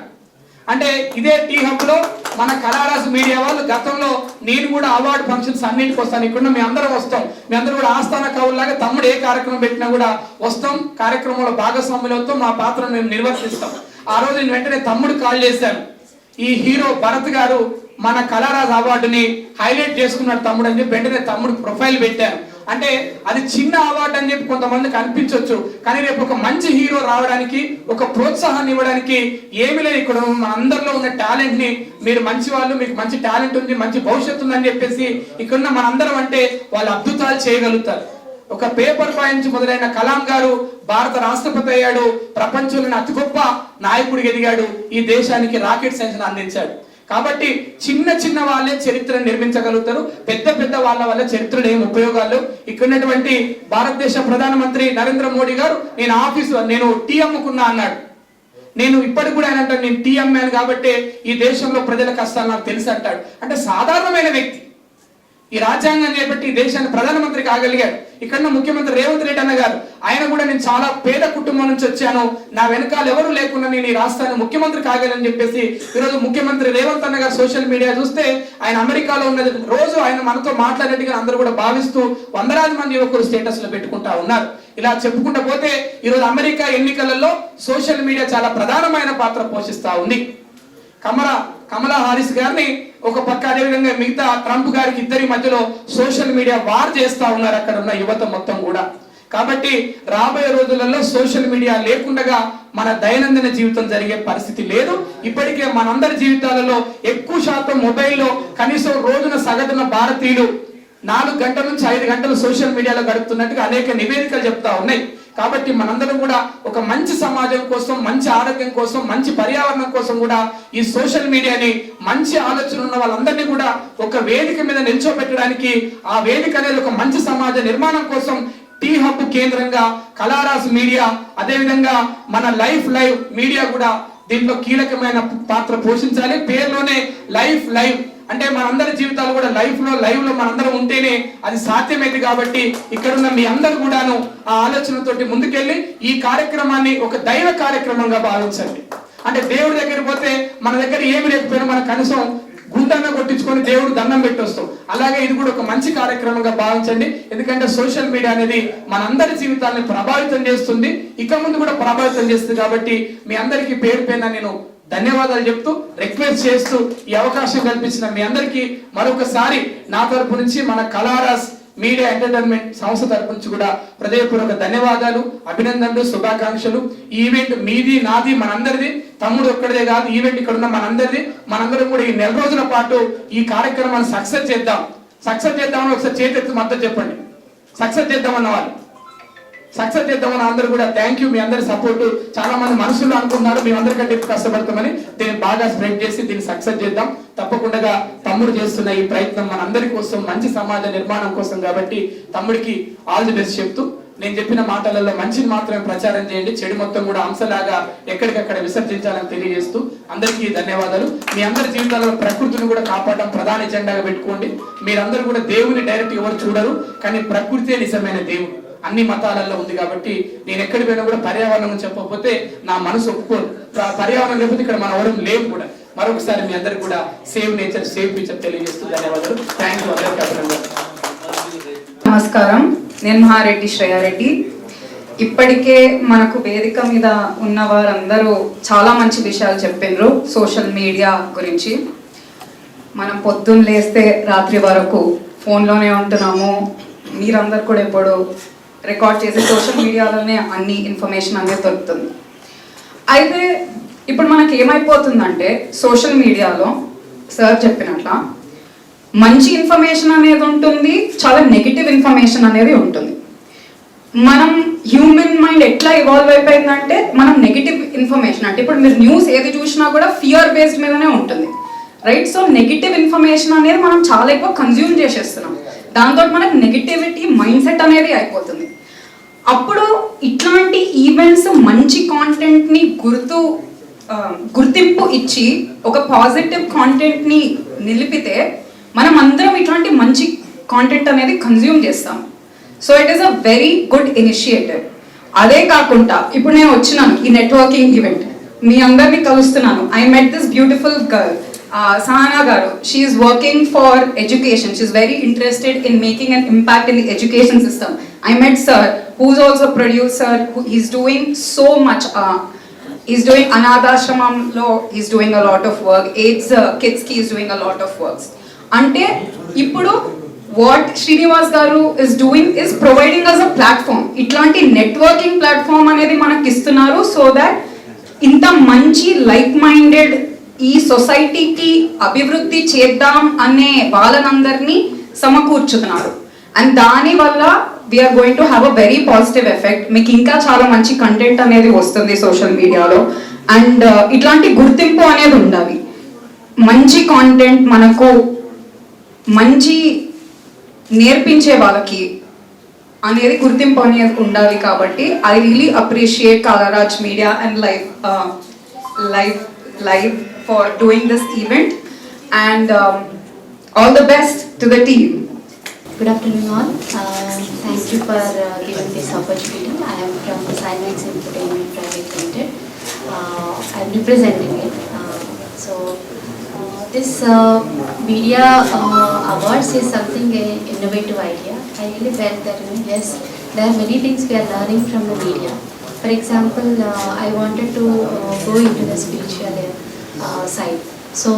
అంటే ఇదే టీ హబ్ లో మన కళారాస్ మీడియా వాళ్ళు గతంలో నేను కూడా అవార్డు ఫంక్షన్స్ అన్నింటికి వస్తాను. ఇక్కడ మీ అందరం వస్తాం. మీ అందరూ కూడా ఆస్థాన కవుల్లాగా తమ్ముడు ఏ కార్యక్రమం పెట్టినా కూడా వస్తాం. కార్యక్రమంలో భాగస్వాములతో మా పాత్రను మేము నిర్వర్తిస్తాం. ఆ రోజు నేను వెంటనే తమ్ముడు కాల్ చేశాను. ఈ హీరో భరత్ గారు మన కళారాజ్ అవార్డుని హైలైట్ చేసుకున్నాడు తమ్ముడు అని చెప్పి వెంటనే తమ్ముడు ప్రొఫైల్ పెట్టాను. అంటే అది చిన్న అవార్డు అని చెప్పి కొంతమందికి అనిపించవచ్చు, కానీ రేపు ఒక మంచి హీరో రావడానికి, ఒక ప్రోత్సాహాన్ని ఇవ్వడానికి ఏమి లేదు. ఇక్కడ మన అందరిలో ఉన్న టాలెంట్ ని, మీరు మంచి వాళ్ళు, మీకు మంచి టాలెంట్ ఉంది, మంచి భవిష్యత్తు ఉందని చెప్పేసి ఇక్కడున్న మనందరం అంటే వాళ్ళు అద్భుతాలు చేయగలుగుతారు. ఒక పేపర్ బాయ్ నుంచి మొదలైన కలాం గారు భారత రాష్ట్రపతి అయ్యాడు. ప్రపంచంలోని అతి గొప్ప నాయకుడికి ఎదిగాడు. ఈ దేశానికి రాకెట్ సైన్స్ అందించాడు. కాబట్టి చిన్న వాళ్ళే చరిత్రను నిర్మించగలుగుతారు. పెద్ద వాళ్ళ వల్ల చరిత్రలో ఏం ఉపయోగాలు. ఇక్కడ ఉన్నటువంటి భారతదేశ ప్రధానమంత్రి నరేంద్ర మోడీ గారు నేను టీ అమ్ముకున్నా అన్నాడు. నేను ఇప్పటికి కూడా ఆయన నేను టీ అమ్మాను కాబట్టి ఈ దేశంలో ప్రజల కష్టాలు నాకు తెలుసు అంటాడు. అంటే సాధారణమైన వ్యక్తి ఈ రాజ్యాంగం చేపట్టి ఈ దేశాన్ని ప్రధానమంత్రి కాగలిగాడు. ఇక్కడ ముఖ్యమంత్రి రేవంత్ రెడ్డి అన్న గారు ఆయన కూడా నేను చాలా పేద కుటుంబం నుంచి వచ్చాను, నా వెనకాల ఎవరు లేకుండా నేను ఈ రాష్ట్రాన్ని ముఖ్యమంత్రి కాగలని చెప్పేసి ఈరోజు ముఖ్యమంత్రి రేవంత్ అన్న గారు సోషల్ మీడియా చూస్తే ఆయన అమెరికాలో ఉన్నది రోజు ఆయన మనతో మాట్లాడేట్టుగా అందరూ కూడా భావిస్తూ వందలాది మంది యువకులు స్టేటస్ లో పెట్టుకుంటా ఉన్నారు. ఇలా చెప్పుకుంటూ పోతే ఈరోజు అమెరికా ఎన్నికలలో సోషల్ మీడియా చాలా ప్రధానమైన పాత్ర పోషిస్తా ఉంది. కమలా హారిస్ గారిని ఒక పక్క, అదేవిధంగా మిగతా ట్రంప్ గారికి ఇద్దరి మధ్యలో సోషల్ మీడియా వార్ చేస్తా ఉన్నారు అక్కడ ఉన్న యువత మొత్తం కూడా. కాబట్టి రాబోయే రోజులలో సోషల్ మీడియా లేకుండా మన దైనందిన జీవితం జరిగే పరిస్థితి లేదు. ఇప్పటికే మనందరి జీవితాలలో ఎక్కువ శాతం మొబైల్లో కనీసం రోజున సగటున భారతీయులు 4 గంటల నుంచి 5 గంటలు సోషల్ మీడియాలో గడుపుతున్నట్టుగా అనేక నివేదికలు చెప్తా ఉన్నాయి. కాబట్టి మనందరం కూడా ఒక మంచి సమాజం కోసం, మంచి ఆరోగ్యం కోసం, మంచి పర్యావరణం కోసం కూడా ఈ సోషల్ మీడియాని మంచి ఆలోచన ఉన్న వాళ్ళందరినీ కూడా ఒక వేదిక మీద నిల్చోబెట్టడానికి, ఆ వేదిక అనేది ఒక మంచి సమాజ నిర్మాణం కోసం టీ హబ్ కేంద్రంగా కళారాస్ మీడియా, అదేవిధంగా మన లైవ్ మీడియా కూడా దీంట్లో కీలకమైన పాత్ర పోషించాలి. పేరులోనే లైవ్ అంటే మనందరి జీవితాలు కూడా లైవ్ లో మనందరం ఉంటేనే అది సాధ్యమైంది. కాబట్టి ఇక్కడున్న మీ అందరు కూడాను ఆ ఆలోచనతోటి ముందుకెళ్ళి ఈ కార్యక్రమాన్ని ఒక దైవ కార్యక్రమంగా భావించండి. అంటే దేవుడి దగ్గర పోతే మన దగ్గర ఏమి లేకపోయినా మన కనీసం గుండన్న కొట్టించుకొని దేవుడు దండం పెట్టి వస్తాం. అలాగే ఇది కూడా ఒక మంచి కార్యక్రమంగా భావించండి. ఎందుకంటే సోషల్ మీడియా అనేది మనందరి జీవితాలను ప్రభావితం చేస్తుంది, ఇక ముందు కూడా ప్రభావితం చేస్తుంది. కాబట్టి మీ అందరికీ పేరు నేను ధన్యవాదాలు చెప్తూ, రిక్వెస్ట్ చేస్తూ ఈ అవకాశం కల్పించిన మీ అందరికీ మరొకసారి నా తరపు నుంచి, మన కళారాస్ మీడియా ఎంటర్టైన్మెంట్ సంస్థ తరపు నుంచి కూడా హృదయపూర్వక ధన్యవాదాలు, అభినందనలు, శుభాకాంక్షలు. ఈ ఈవెంట్ మీది, నాది, మనందరిది. తమ్ముడు ఒక్కడిదే కాదు, ఈవెంట్ ఇక్కడ ఉన్న మనందరిది. మనందరం కూడా ఈ 4 రోజుల పాటు ఈ కార్యక్రమాన్ని సక్సెస్ చేద్దామని ఒకసారి చేతెత్తి మద్దతు చెప్పండి. సక్సెస్ చేద్దామన్న వాళ్ళు సక్సెస్ చేద్దామని అందరూ కూడా థ్యాంక్ యూ. మీ అందరి సపోర్ట్ చాలా మంది మనసులో అనుకుంటున్నారు మేము అందరికంటే కష్టపడతామని. దీన్ని బాగా స్ప్రెడ్ చేసి దీన్ని సక్సెస్ చేద్దాం. తప్పకుండా తమ్ముడు చేస్తున్న ఈ ప్రయత్నం మన అందరి కోసం, మంచి సమాజ నిర్మాణం కోసం. కాబట్టి తమ్ముడికి ఆల్ ది బెస్ట్ చెప్తూ, నేను చెప్పిన మాటలలో మంచిని మాత్రమే ప్రచారం చేయండి, చెడు మొత్తం కూడా అంశలాగా ఎక్కడికక్కడ విసర్జించాలని తెలియజేస్తూ అందరికీ ధన్యవాదాలు. మీ అందరి జీవితాలలో ప్రకృతిని కూడా కాపాడడం ప్రధాన ఎజెండాగా పెట్టుకోండి. మీరందరూ కూడా దేవుని డైరెక్ట్ ఎవరు చూడరు, కానీ ప్రకృతే నిజమైన దేవుడు. అన్ని మతాలలో ఉంది కాబట్టి నేను ఎక్కడికి పోయినా కూడా పర్యావరణం చెప్పకపోతే నా మనసు ఒప్పుకోదు. పర్యావరణం లేకపోతే ఇక్కడ మన ఎవరు లేవు కూడా. మరొకసారి మీ అందరికి కూడా సేవ్ నేచర్, సేవ్ ఫ్యూచర్ తెలియజేస్తూ ధన్యవాదాలు. థ్యాంక్ యూ అందరికీ. నమస్కారం, నేను మహారెడ్డి శ్రేయారెడ్డి. ఇప్పటికే మనకు వేదిక మీద ఉన్న వారందరూ చాలా మంచి విషయాలు చెప్పిండ్రు సోషల్ మీడియా గురించి. మనం పొద్దున్న లేస్తే రాత్రి వరకు ఫోన్లోనే ఉంటున్నాము. మీరందరూ కూడా ఎప్పుడు రికార్డ్ చేసి సోషల్ మీడియాలోనే అన్ని ఇన్ఫర్మేషన్ అనేది దొరుకుతుంది. అయితే ఇప్పుడు మనకి ఏమైపోతుందంటే సోషల్ మీడియాలో సార్ చెప్పినట్ల మంచి ఇన్ఫర్మేషన్ అనేది ఉంటుంది, చాలా నెగిటివ్ ఇన్ఫర్మేషన్ అనేది ఉంటుంది. మనం హ్యూమన్ మైండ్ ఎట్లా ఇవాల్వ్ అయిపోయిందంటే మనం నెగిటివ్ ఇన్ఫర్మేషన్ అంటే ఇప్పుడు మీరు న్యూస్ ఏది చూసినా కూడా ఫియర్ బేస్డ్ మీదనే ఉంటుంది, రైట్? సో నెగిటివ్ ఇన్ఫర్మేషన్ అనేది మనం చాలా ఎక్కువ కన్జ్యూమ్ చేసేస్తున్నాం. దాంతో మనకు నెగిటివిటీ మైండ్ సెట్ అనేది అయిపోతుంది. అప్పుడు ఇట్లాంటి ఈవెంట్స్ మంచి కాంటెంట్ని గుర్తింపు ఇచ్చి ఒక పాజిటివ్ కాంటెంట్ని నిలిపితే మనం అందరం ఇట్లాంటి మంచి కాంటెంట్ అనేది కన్జ్యూమ్ చేస్తాం. So it is a very good initiative. అదే కాకుండా ఇప్పుడు నేను వచ్చినాను ఈ నెట్వర్కింగ్ ఈవెంట్, మీ అందరినీ కలుస్తున్నాను. I met this beautiful girl Sahana garu. She is working for education. She is very interested in making an impact in the education system. I met sir, who is also a producer. He's doing so much. He's doing Anadashramam lo. He's doing a lot of work. AIDS Kids ki is doing a lot of works. Ante ippudu what Srinivas garu is doing is providing us a platform. Itlanti networking platform anedi manaku istunnaru so that inta manchi like-minded ఈ సొసైటీకి అభివృద్ధి చేద్దాం అనే వాళ్ళనందరినీ సమకూర్చుతున్నారు. అండ్ దానివల్ల we are going to have a very positive effect. మీకు ఇంకా చాలా మంచి కంటెంట్ అనేది వస్తుంది సోషల్ మీడియాలో. అండ్ ఇట్లాంటి గుర్తింపు అనేది ఉండాలి. మంచి కాంటెంట్ మనకు మంచి నేర్పించే వాళ్ళకి అనేది గుర్తింపు అనేది ఉండాలి. కాబట్టి I really appreciate Kalaraj media and live for doing this event, and all the best to the team. Good afternoon all. Thank you for giving this opportunity. I am from Sinex Entertainment Private Limited. I am representing it. This media awards is something a innovative idea. I really felt that yes, there are many things we are learning from the media. For example, I wanted to go into the spiritual side. So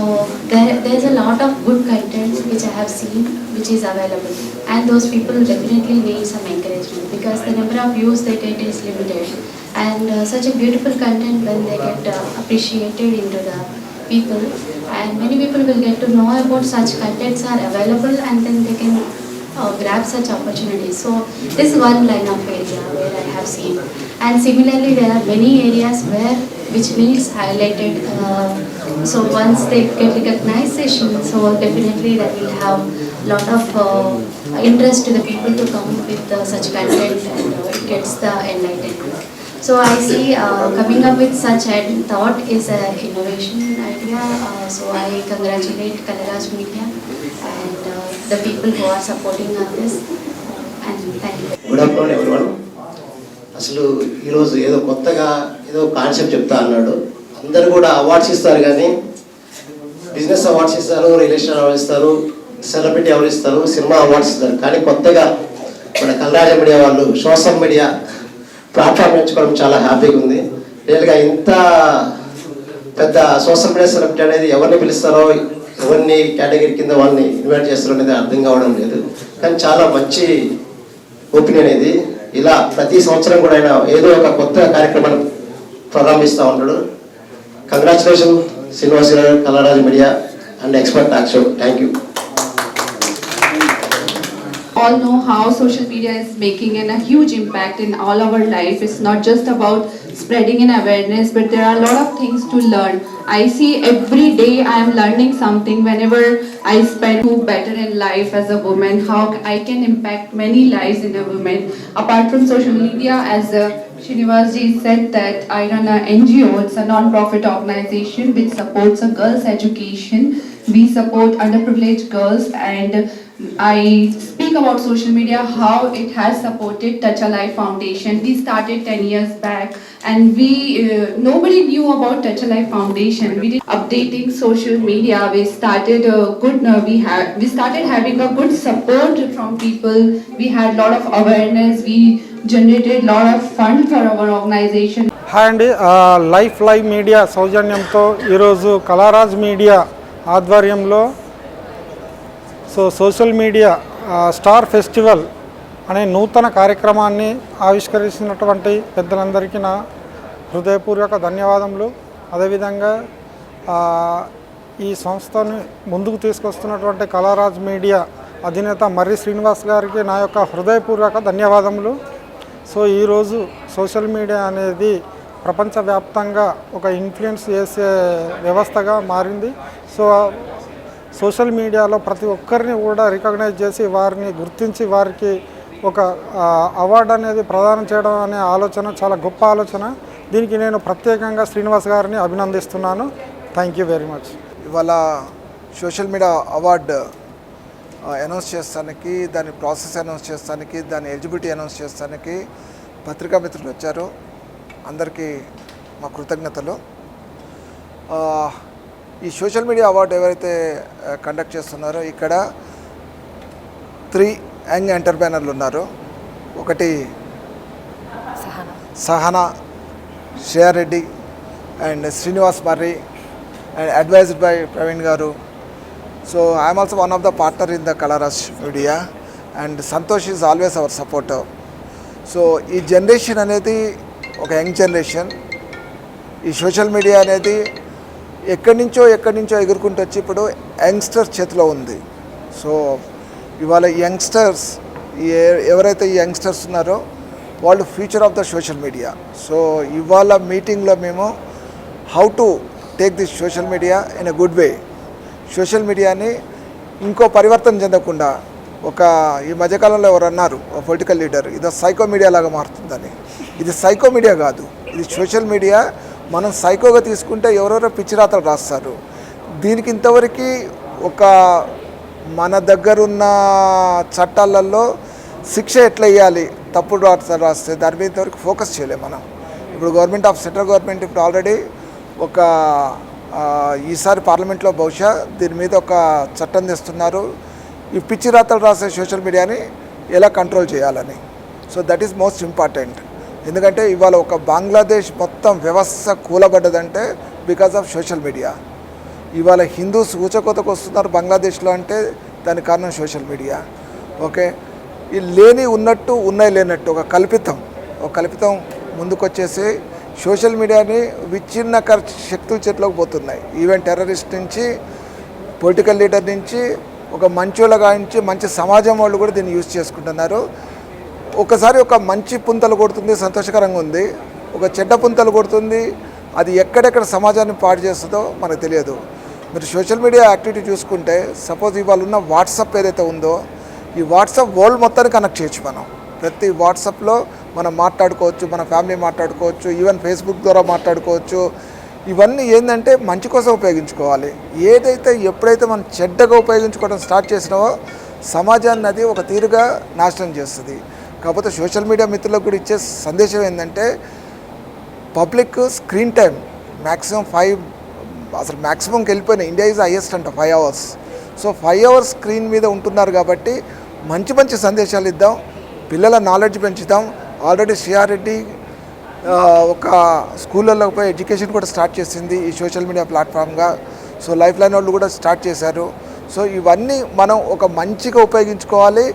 there's a lot of good content which I have seen which is available, and those people definitely need some encouragement because the number of views they get is limited, and such a beautiful content when they get appreciated into the people, and many people will get to know about such contents are available, and then they can grab such opportunities. So this is one line of area where I have seen, and similarly there are many areas where which needs highlighted. So once they get recognition, so definitely that will have lot of interest to the people to come with such content, and it gets the enlightenment. So I see coming up with such a thought is an innovation idea. So I congratulate Kalaraj Media and the people who are supporting on this, and thank you. Good afternoon everyone. అసలు ఈరోజు ఏదో కొత్తగా ఏదో కాన్సెప్ట్ చెప్తా అన్నాడు. అందరు కూడా అవార్డ్స్ ఇస్తారు, కానీ బిజినెస్ అవార్డ్స్ ఇస్తారు, రిలేషన్ అవార్డ్స్ ఇస్తారు, సెలబ్రిటీ అవార్డ్స్ ఇస్తారు, సినిమా అవార్డ్స్ ఇస్తారు. కానీ కొత్తగా మన కలరాజ మీడియా వాళ్ళు సోషల్ మీడియా ప్లాట్ఫామ్ ఎంచుకోవడం చాలా హ్యాపీగా ఉంది. రియల్గా ఇంత పెద్ద సోషల్ మీడియా సెలబ్రిటీ అనేది ఎవరిని పిలుస్తారో, ఎవరిని కేటగిరీ కింద వాళ్ళని ఇన్వైట్ చేస్తారో అనేది అర్థం కావడం లేదు. కానీ చాలా మంచి ఒపీనియన్ ఇది. ఇలా ప్రతి సంవత్సరం కూడా ఆయన ఏదో ఒక కొత్త కార్యక్రమాన్ని ప్రారంభిస్తూ ఉంటాడు. Congratulation Srinivas garu, Kalaraj media and expert talk show. Thank you. all know how social media is making a huge impact in all our life. It's not just about spreading an awareness, but there are a lot of things to learn. I see every day I am learning something whenever I spend do better in life as a woman, how I can impact many lives in a woman. Apart from social media, as Srinivas ji said that I run an NGO, it's a non-profit organization which supports a girls' education. We support underprivileged girls, and I speak about social media, how it has supported Touch a Life Foundation. We started 10 years back, and nobody knew about Touch a Life Foundation. We did updating social media. We started we started having a good support from people. We had a lot of awareness. We generated a lot of fund for our organization. Hi అండి, లైఫ్ లైవ్ మీడియా సౌజన్యంతో ఈరోజు కళారాజ్ మీడియా ఆధ్వర్యంలో సోషల్ మీడియా స్టార్ ఫెస్టివల్ అనే నూతన కార్యక్రమాన్ని ఆవిష్కరించినటువంటి పెద్దలందరికీ నా హృదయపూర్వక ధన్యవాదములు. అదేవిధంగా ఈ సంస్థను ముందుకు తీసుకొస్తున్నటువంటి కళారాజ్ మీడియా అధినేత మర్రి శ్రీనివాస్ గారికి నా యొక్క హృదయపూర్వక ధన్యవాదములు. ఈరోజు సోషల్ మీడియా అనేది ప్రపంచవ్యాప్తంగా ఒక ఇన్ఫ్లుయెన్స్ చేసే వ్యవస్థగా మారింది. సోషల్ మీడియాలో ప్రతి ఒక్కరిని కూడా రికగ్నైజ్ చేసి వారిని గుర్తించి వారికి ఒక అవార్డు అనేది ప్రదానం చేయడం అనే ఆలోచన చాలా గొప్ప ఆలోచన. దీనికి నేను ప్రత్యేకంగా శ్రీనివాస్ గారిని అభినందిస్తున్నాను. Thank you very much. ఇవాళ సోషల్ మీడియా అవార్డు అనౌన్స్ చేస్తానికి, దాని ప్రాసెస్ అనౌన్స్ చేస్తానికి, దాని ఎలిజిబిలిటీ అనౌన్స్ చేస్తానికి పత్రికా మిత్రులు వచ్చారు. అందరికీ మా కృతజ్ఞతలు. ఈ సోషల్ మీడియా అవార్డు ఎవరైతే కండక్ట్ చేస్తున్నారో ఇక్కడ 3 యంగ్ ఎంటర్ప్రైనర్లు ఉన్నారు. ఒకటి Sahana, Shreya Reddy and Srinivas Marri, and advised by Praveen గారు. So I am also one of the partner in the Kalaraj Media, and Santosh is always our supporter. So ఈ జనరేషన్ అనేది ఒక యంగ్ జనరేషన్. ఈ సోషల్ మీడియా అనేది ఎక్కడి నుంచో ఎగురుకుంటూ వచ్చి ఇప్పుడు యంగ్స్టర్స్ చేతిలో ఉంది. సో ఇవాళ యంగ్స్టర్స్ ఎవరైతే ఈ యంగ్స్టర్స్ ఉన్నారో వాళ్ళు future of the social media. So ఇవాళ మీటింగ్లో మేము how to take this social media in a good way, social మీడియాని ఇంకో పరివర్తన చెందకుండా, ఈ మధ్యకాలంలో ఎవరు అన్నారు పొలిటికల్ లీడర్, ఇది సైకో మీడియా లాగా మారుతుందని. ఇది సైకో మీడియా కాదు, ఇది సోషల్ మీడియా. మనం సైకోగా తీసుకుంటే ఎవరెవరో పిచ్చిరాతలు రాస్తారు. దీనికి ఇంతవరకు మన దగ్గరున్న చట్టాలలో శిక్ష ఎట్లా వేయాలి, తప్పుడు రాతలు రాస్తే దాని మీద ఇంతవరకు ఫోకస్ చేయలేము మనం. ఇప్పుడు సెంట్రల్ గవర్నమెంట్ ఇప్పుడు ఆల్రెడీ ఈసారి పార్లమెంట్లో బహుశా దీని మీద ఒక చట్టం తెస్తున్నారు, ఈ పిచ్చి రాతలు రాసే సోషల్ మీడియాని ఎలా కంట్రోల్ చేయాలని. So that is most important. ఎందుకంటే ఇవాళ బంగ్లాదేశ్ మొత్తం వ్యవస్థ కూలబడ్డదంటే బికాజ్ ఆఫ్ సోషల్ మీడియా. ఇవాళ హిందూస్ ఊచకోతకు వస్తున్నారు బంగ్లాదేశ్లో అంటే దానికి కారణం సోషల్ మీడియా. ఓకే, ఈ లేని ఉన్నట్టు ఉన్నాయి లేనట్టు ఒక కల్పితం ముందుకొచ్చేసి సోషల్ మీడియాని విచ్ఛిన్నకర శక్తుల చేతిలోకి పోతున్నాయి. ఈవెన్ టెర్రరిస్ట్ నుంచి, పొలిటికల్ లీడర్ నుంచి, ఒక మంచోళ్ళగా నుంచి మంచి సమాజం వాళ్ళు కూడా దీన్ని యూజ్ చేసుకుంటున్నారు. ఒకసారి ఒక మంచి పుంతలు కొడుతుంది, సంతోషకరంగా ఉంది. ఒక చెడ్డ పుంతలు కొడుతుంది, అది ఎక్కడెక్కడ సమాజాన్ని పాడు చేస్తుందో మనకు తెలియదు. మీరు సోషల్ మీడియా యాక్టివిటీ చూసుకుంటే సపోజ్ ఇవాళ ఉన్న వాట్సాప్ ఏదైతే ఉందో, ఈ వాట్సాప్ వరల్డ్ మొత్తాన్ని కనెక్ట్ చేయొచ్చు మనం. ప్రతి వాట్సాప్లో మనం మాట్లాడుకోవచ్చు, మన ఫ్యామిలీ మాట్లాడుకోవచ్చు, ఈవెన్ ఫేస్బుక్ ద్వారా మాట్లాడుకోవచ్చు. ఇవన్నీ ఏంటంటే మంచి కోసం ఉపయోగించుకోవాలి. ఎప్పుడైతే మనం చెడ్డగా ఉపయోగించుకోవడం స్టార్ట్ చేసినావో సమాజాన్ని అది ఒక తీరుగా నాశనం చేస్తుంది. కాకపోతే సోషల్ మీడియా మిత్రులకు కూడా ఇచ్చే సందేశం ఏంటంటే పబ్లిక్ స్క్రీన్ టైం మ్యాక్సిమంకి వెళ్ళిపోయినాయి. ఇండియా ఈజ్ హైయెస్ట్ అంట 5 hours. సో 5 hours స్క్రీన్ మీద ఉంటున్నారు కాబట్టి మంచి సందేశాలు ఇద్దాం, పిల్లల నాలెడ్జ్ పెంచుదాం. ఆల్రెడీ శ్రీయారెడ్డి ఒక స్కూళ్ళల్లో పోయి ఎడ్యుకేషన్ కూడా స్టార్ట్ చేసింది ఈ సోషల్ మీడియా ప్లాట్ఫామ్గా. సో లైఫ్ లైన్ వాళ్ళు కూడా స్టార్ట్ చేశారు. సో ఇవన్నీ మనం ఒక మంచిగా ఉపయోగించుకోవాలి.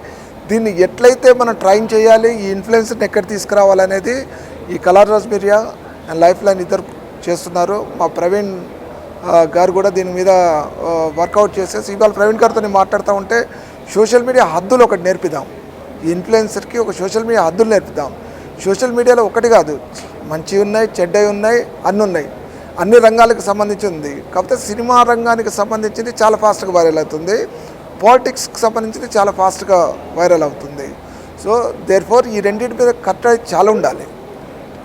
దీన్ని ఎట్లయితే మనం ట్రైన్ చేయాలి, ఈ ఇన్ఫ్లుయెన్స్ని ఎక్కడ తీసుకురావాలనేది ఈ కళారాజ్ మీడియా అండ్ లైఫ్ లైన్ ఇద్దరు చేస్తున్నారు. మా ప్రవీణ్ గారు కూడా దీని మీద వర్కౌట్ చేసేసి ఇవాళ ప్రవీణ్ గారితో నేను మాట్లాడుతూ ఉంటే సోషల్ మీడియా హద్దులు ఒకటి నేర్పిద్దాం. ఈ ఇన్ఫ్లుయెన్సర్కి ఒక సోషల్ మీడియా హద్దులు నేర్పిద్దాం. సోషల్ మీడియాలో ఒకటి కాదు, మంచి ఉన్నాయి, చెడ్డవి ఉన్నాయి, అన్నీ ఉన్నాయి. అన్ని రంగాలకు సంబంధించి ఉంది. కాకపోతే సినిమా రంగానికి సంబంధించింది చాలా ఫాస్ట్గా వైరల్ అవుతుంది. పాలిటిక్స్కి సంబంధించింది చాలా ఫాస్ట్గా వైరల్ అవుతుంది. సో దేర్ఫోర్ ఈ రెండింటి మీద కట్టడి చాలా ఉండాలి.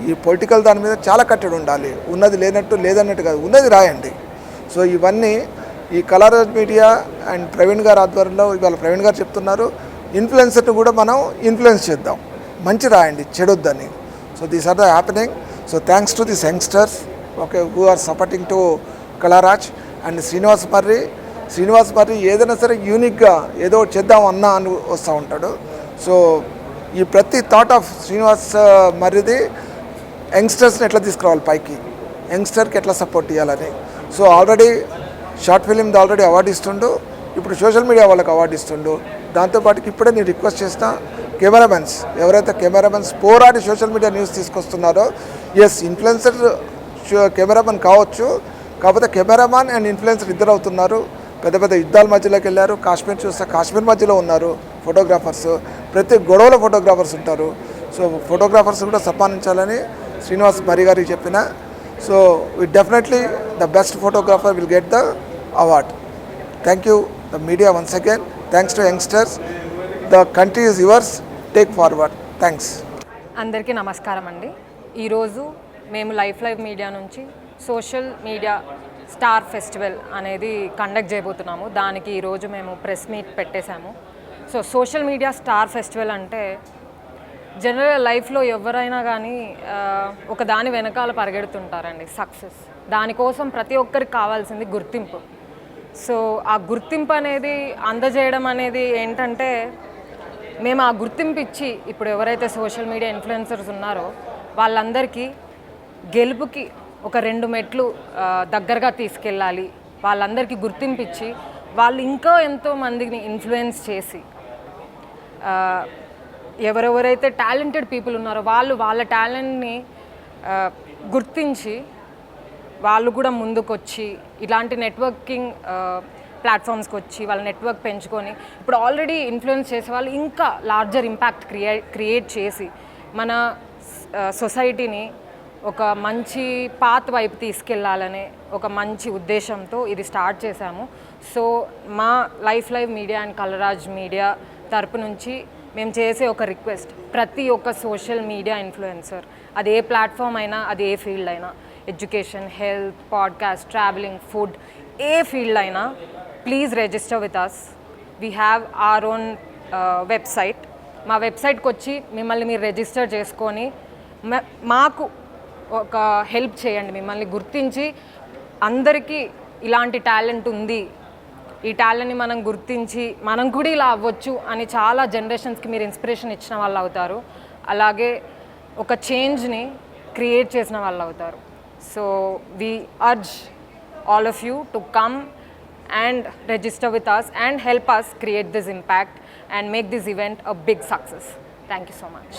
ఈ పొలిటికల్ దాని మీద చాలా కట్టడి ఉండాలి. ఉన్నది లేదన్నట్టు కాదు, ఉన్నది రాయండి. సో ఇవన్నీ ఈ కలరాజ్ మీడియా అండ్ ప్రవీణ్ గారు ఆధ్వర్యంలో ఇవాళ ప్రవీణ్ గారు చెప్తున్నారు, ఇన్ఫ్లుయెన్సర్ని కూడా మనం ఇన్ఫ్లుయెన్స్ చేద్దాం, మంచి రాయండి, చెడొద్దని. So these are the happening. So thanks to this youngsters who are supporting to Kalaraj and Srinivas Marri ఏదైనా సరే యూనిక్గా ఏదో చేద్దాం అన్నా అని వస్తూ ఉంటాడు. సో ఈ ప్రతి థాట్ ఆఫ్ శ్రీనివాస్ మర్రిది యంగ్స్టర్స్ని ఎట్లా తీసుకురావాలి పైకి, యంగ్స్టర్కి ఎట్లా సపోర్ట్ ఇవ్వాలని. సో ఆల్రెడీ షార్ట్ ఫిలింది ఆల్రెడీ అవార్డు ఇస్తుండు, ఇప్పుడు సోషల్ మీడియా వాళ్ళకి అవార్డు ఇస్తుండు. దాంతోపాటు ఇప్పుడే నేను రిక్వెస్ట్ చేసిన ఎవరైతే కెమెరామెన్స్ పోరాడి సోషల్ మీడియా న్యూస్ తీసుకొస్తున్నారో, ఎస్ ఇన్ఫ్లుయెన్సర్ కెమెరామెన్ కావచ్చు, కాకపోతే కెమెరామాన్ అండ్ ఇన్ఫ్లుయెన్సర్ ఇద్దరు అవుతున్నారు. పెద్ద పెద్ద యుద్ధాల మధ్యలోకి వెళ్ళారు. కాశ్మీర్ చూస్తే కాశ్మీర్ మధ్యలో ఉన్నారు ఫోటోగ్రాఫర్స్, ప్రతి గొడవలో ఫోటోగ్రాఫర్స్ ఉంటారు. సో ఫోటోగ్రాఫర్స్ కూడా సన్మానించాలని శ్రీనివాస్ మర్రి గారికి చెప్పిన. So definitely the best photographer will get the award. Thank you the media once again. Thanks to youngsters. The country is yours, take forward. Thanks. అందరికీ నమస్కారం అండి. ఈరోజు మేము లైఫ్ మీడియా నుంచి సోషల్ మీడియా స్టార్ ఫెస్టివల్ అనేది కండక్ట్ చేయబోతున్నాము. దానికి ఈరోజు మేము ప్రెస్ మీట్ పెట్టేశాము. So social media star festival అంటే జనరల్ లైఫ్లో ఎవరైనా కానీ ఒక దాని వెనకాల పరిగెడుతుంటారండి, సక్సెస్. దానికోసం ప్రతి ఒక్కరికి కావాల్సింది గుర్తింపు. సో ఆ గుర్తింపు అనేది అందజేయడం అనేది ఏంటంటే, మేము ఆ గుర్తింపు ఇచ్చి ఇప్పుడు ఎవరైతే సోషల్ మీడియా ఇన్ఫ్లుయెన్సర్స్ ఉన్నారో వాళ్ళందరికీ గెలుపుకి ఒక 2 మెట్లు దగ్గరగా తీసుకెళ్ళాలి. వాళ్ళందరికీ గుర్తింపు ఇచ్చి వాళ్ళు ఇంకా ఎంతో మందిని ఇన్ఫ్లుయెన్స్ చేసి ఎవరెవరైతే టాలెంటెడ్ పీపుల్ ఉన్నారో వాళ్ళ టాలెంట్ని గుర్తించి వాళ్ళు కూడా ముందుకొచ్చి ఇలాంటి నెట్వర్కింగ్ ప్లాట్ఫామ్స్కి వచ్చి వాళ్ళ నెట్వర్క్ పెంచుకొని ఇప్పుడు ఆల్రెడీ ఇన్ఫ్లుయెన్స్ చేసే వాళ్ళు ఇంకా లార్జర్ ఇంపాక్ట్ క్రియేట్ చేసి మన సొసైటీని ఒక మంచి పాత్ వైపు తీసుకెళ్లాలనే ఒక మంచి ఉద్దేశంతో ఇది స్టార్ట్ చేశాము. సో మా life media and Kalaraj media తరపు నుంచి మేము చేసే ఒక రిక్వెస్ట్, ప్రతి ఒక్క సోషల్ మీడియా ఇన్ఫ్లుయెన్సర్, అది ఏ ప్లాట్ఫామ్ అయినా, అది ఏ ఫీల్డ్ అయినా, education, health, podcast, travelling, food, ఏ ఫీల్డ్ అయినా, please register with us. We have our own website. మా వెబ్సైట్కి వచ్చి మిమ్మల్ని మీరు రిజిస్టర్ చేసుకొని మాకు ఒక హెల్ప్ చేయండి. మిమ్మల్ని గుర్తించి అందరికీ ఇలాంటి టాలెంట్ ఉంది, ఈ టాలెంట్ని మనం గుర్తించి మనం కూడా ఇలా అవ్వచ్చు అని చాలా జనరేషన్స్కి మీరు ఇన్స్పిరేషన్ ఇచ్చిన వాళ్ళు అవుతారు. అలాగే ఒక చేంజ్ని క్రియేట్ చేసిన వాళ్ళు అవుతారు. So we urge all of you to come and register with us and help us create this impact and make this event a big success. Thank you so much.